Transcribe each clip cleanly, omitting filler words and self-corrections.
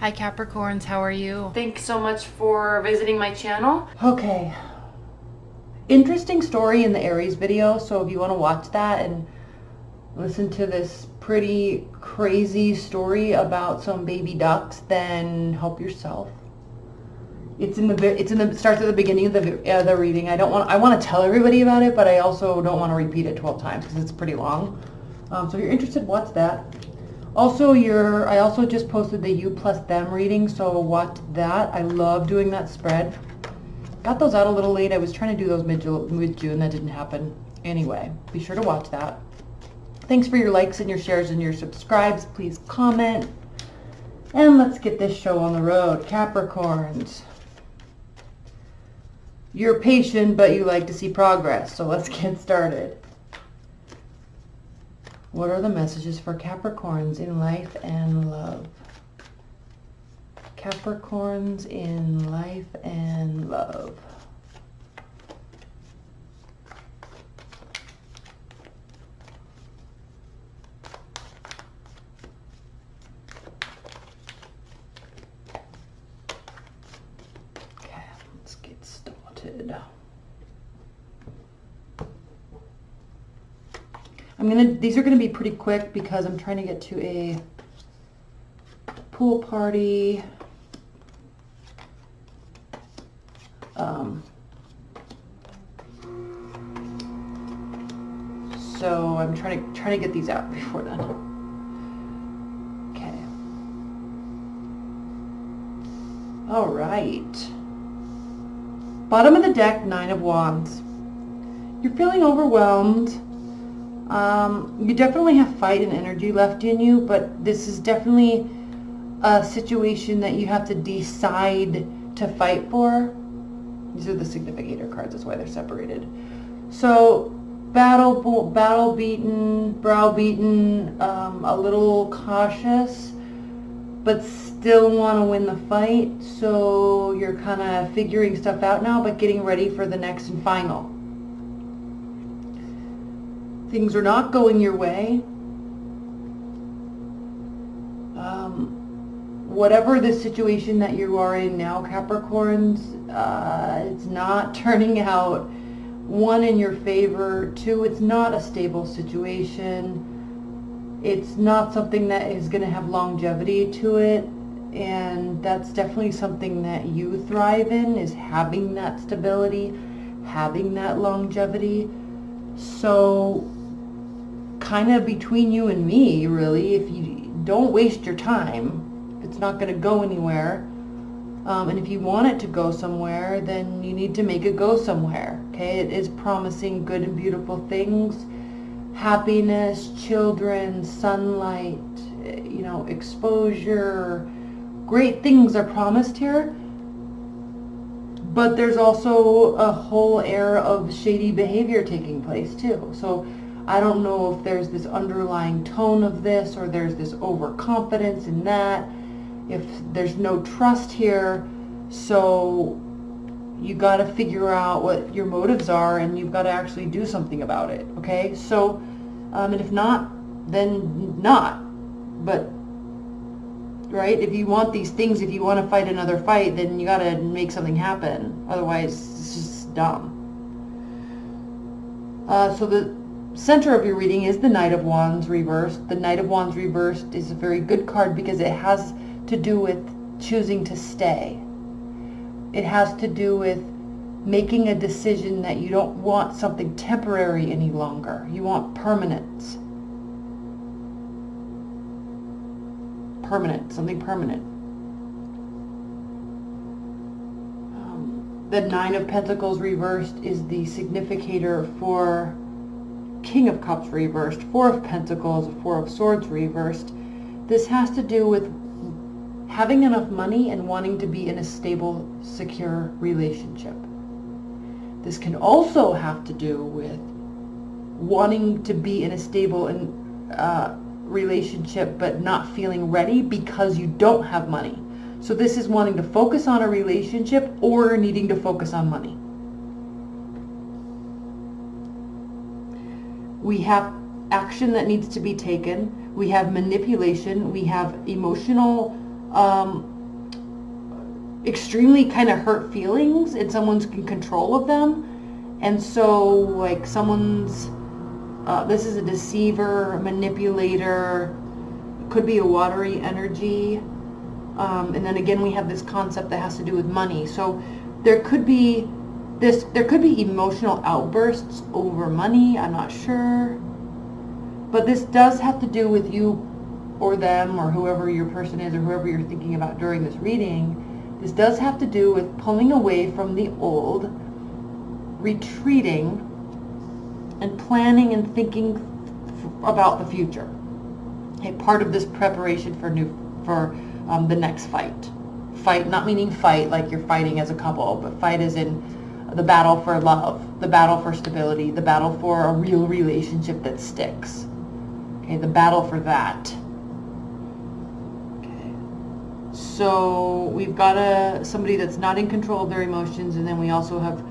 Hi Capricorns, how are you? Thanks so much for visiting my channel. Okay. Interesting story in the Aries video, so if you want to watch that and listen to this pretty crazy story about some baby ducks, then help yourself. It starts at the beginning of the reading. I want to tell everybody about it, but I also don't want to repeat it 12 times because it's pretty long. So if you're interested, watch that. Also, I also just posted the you plus them reading, so watch that. I love doing that spread. Got those out a little late. I was trying to do those mid-June. That didn't happen. Anyway, be sure to watch that. Thanks for your likes and your shares and your subscribes. Please comment. And let's get this show on the road. Capricorns. You're patient, but you like to see progress. So let's get started. What are the messages for Capricorns in life and love? Capricorns in life and love. Okay, let's get started. These are gonna be pretty quick because I'm trying to get to a pool party. So I'm trying to get these out before then. Okay. All right. Bottom of the deck, 9 of Wands. You're feeling overwhelmed. You definitely have fight and energy left in you, but this is definitely a situation that you have to decide to fight for. These are the significator cards, that's why they're separated. So battle beaten, browbeaten, a little cautious, but still want to win the fight. So you're kind of figuring stuff out now, but getting ready for the next and final. Things are not going your way. Whatever the situation that you are in now, Capricorns, it's not turning out, 1, in your favor. 2, it's not a stable situation. It's not something that is going to have longevity to it. And that's definitely something that you thrive in, is having that stability, having that longevity. So kind of between you and me, really, if you don't waste your time, it's not going to go anywhere. And if you want it to go somewhere, then you need to make it go somewhere. Okay, it is promising good and beautiful things, happiness, children, sunlight, exposure. Great things are promised here. But there's also a whole air of shady behavior taking place too. So I don't know if there's this underlying tone of this, or there's this overconfidence in that, if there's no trust here. So you got to figure out what your motives are, and you've got to actually do something about it. Okay, so and if not, then not. But right, if you want these things, if you want to fight another fight, then you got to make something happen. Otherwise, it's just dumb. So the center of your reading is the Knight of Wands reversed. The Knight of Wands reversed is a very good card because it has to do with choosing to stay. It has to do with making a decision that you don't want something temporary any longer. You want permanence. Something permanent. The 9 of Pentacles reversed is the significator for King of Cups reversed, 4 of Pentacles, 4 of Swords reversed. This has to do with having enough money and wanting to be in a stable, secure relationship. This can also have to do with wanting to be in a stable relationship but not feeling ready because you don't have money. So this is wanting to focus on a relationship or needing to focus on money. We have action that needs to be taken. We have manipulation. We have emotional extremely kind of hurt feelings and someone's in control of them. And so like someone's, this is a deceiver, a manipulator, could be a watery energy. And then again, we have this concept that has to do with money. So there could be emotional outbursts over money. I'm not sure. But this does have to do with you or them or whoever your person is or whoever you're thinking about during this reading. This does have to do with pulling away from the old, retreating, and planning and thinking about the future. Okay, part of this preparation for the next fight. Fight, not meaning fight like you're fighting as a couple, but fight as in the battle for love, the battle for stability, the battle for a real relationship that sticks. Okay, the battle for that. Okay. So we've got somebody that's not in control of their emotions, and then we also have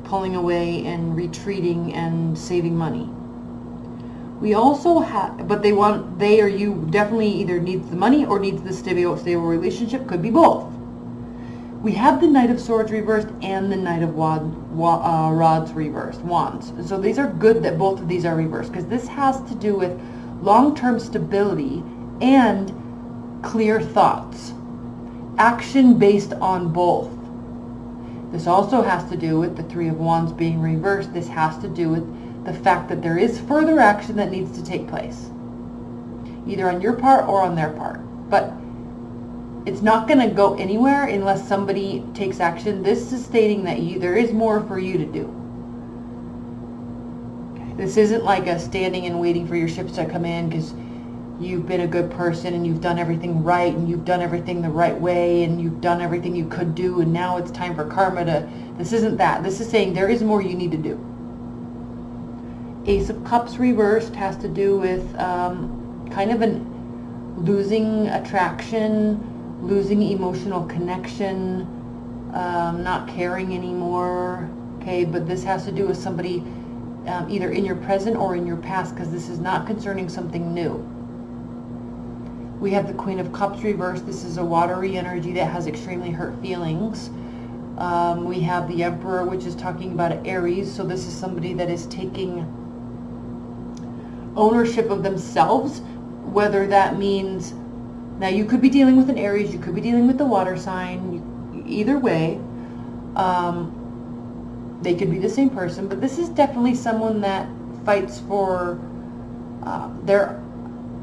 pulling away and retreating and saving money. We also have, but they or you definitely either needs the money or needs the stable relationship. Could be both. We have the Knight of Swords reversed and the Knight of Rods reversed, Wands. So these are good that both of these are reversed, because this has to do with long-term stability and clear thoughts. Action based on both. This also has to do with the Three of Wands being reversed. This has to do with the fact that there is further action that needs to take place, either on your part or on their part. But it's not going to go anywhere unless somebody takes action. This is stating that there is more for you to do. Okay. This isn't like a standing and waiting for your ships to come in because you've been a good person and you've done everything right and you've done everything the right way and you've done everything you could do and now it's time for karma to... This isn't that. This is saying there is more you need to do. Ace of Cups reversed has to do with kind of losing attraction, losing emotional connection, not caring anymore. Okay, but this has to do with somebody either in your present or in your past, because this is not concerning something new. We have the Queen of Cups reversed. This is a watery energy that has extremely hurt feelings. We have the Emperor, which is talking about Aries. So this is somebody that is taking ownership of themselves, whether that means, now you could be dealing with an Aries, you could be dealing with the water sign, either way, they could be the same person, but this is definitely someone that fights for their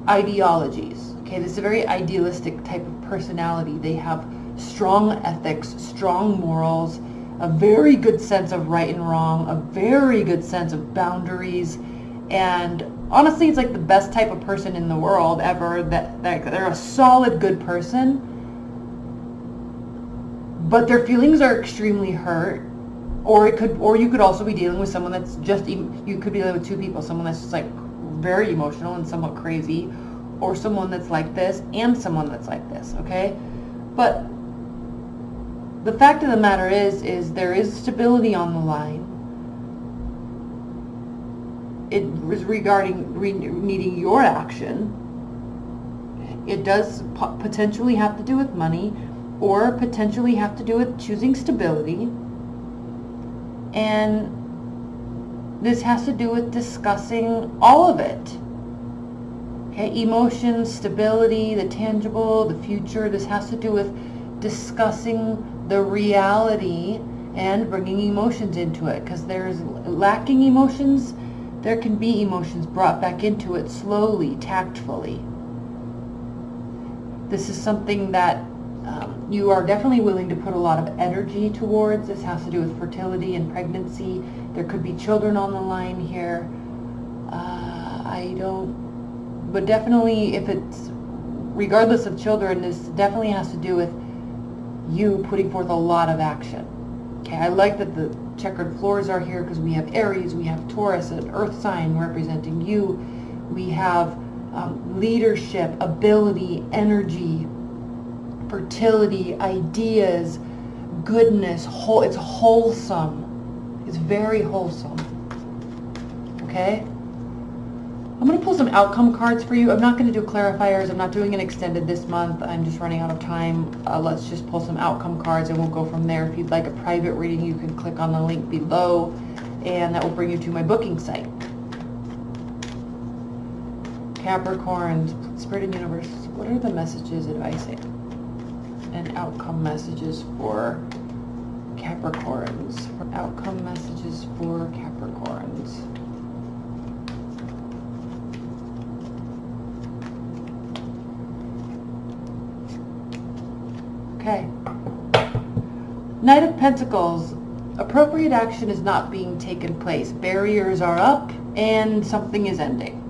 ideologies. Okay, this is a very idealistic type of personality. They have strong ethics, strong morals, a very good sense of right and wrong, a very good sense of boundaries, and honestly, it's like the best type of person in the world ever, that they're a solid, good person, but their feelings are extremely hurt. Or you could also be dealing with someone that's just, you could be dealing with two people, someone that's just like very emotional and somewhat crazy, or someone that's like this and someone that's like this, okay? But the fact of the matter is there is stability on the line. It is regarding needing your action. It does potentially have to do with money, or potentially have to do with choosing stability. And this has to do with discussing all of it. Okay, emotions, stability, the tangible, the future. This has to do with discussing the reality and bringing emotions into it. Because there's lacking emotions, there can be emotions brought back into it slowly, tactfully. This is something that you are definitely willing to put a lot of energy towards. This has to do with fertility and pregnancy. There could be children on the line here. But definitely if it's, regardless of children, this definitely has to do with you putting forth a lot of action. Okay, I like that the checkered floors are here because we have Aries, we have Taurus, an earth sign representing you. We have leadership, ability, energy, fertility, ideas, goodness, it's wholesome. It's very wholesome. Okay? I'm going to pull some outcome cards for you. I'm not going to do clarifiers. I'm not doing an extended this month. I'm just running out of time. Let's just pull some outcome cards and we'll go from there. If you'd like a private reading, you can click on the link below and that will bring you to my booking site. Capricorns, Spirit and Universe, what are the messages, advice, and outcome messages for Capricorns? Outcome messages for Capricorns. Okay. Knight of Pentacles. Appropriate action is not being taken place. Barriers are up and something is ending.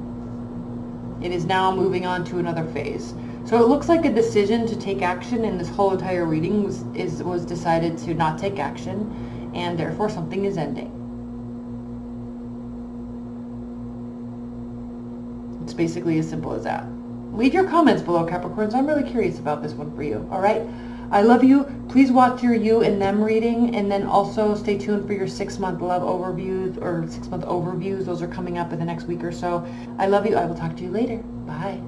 It is now moving on to another phase. So it looks like a decision to take action in this whole entire reading was decided to not take action, and therefore something is ending. It's basically as simple as that. Leave your comments below, Capricorns. I'm really curious about this one for you. All right? I love you. Please watch your you and them reading, and then also stay tuned for your 6-month love overviews or 6-month overviews. Those are coming up in the next week or so. I love you. I will talk to you later. Bye.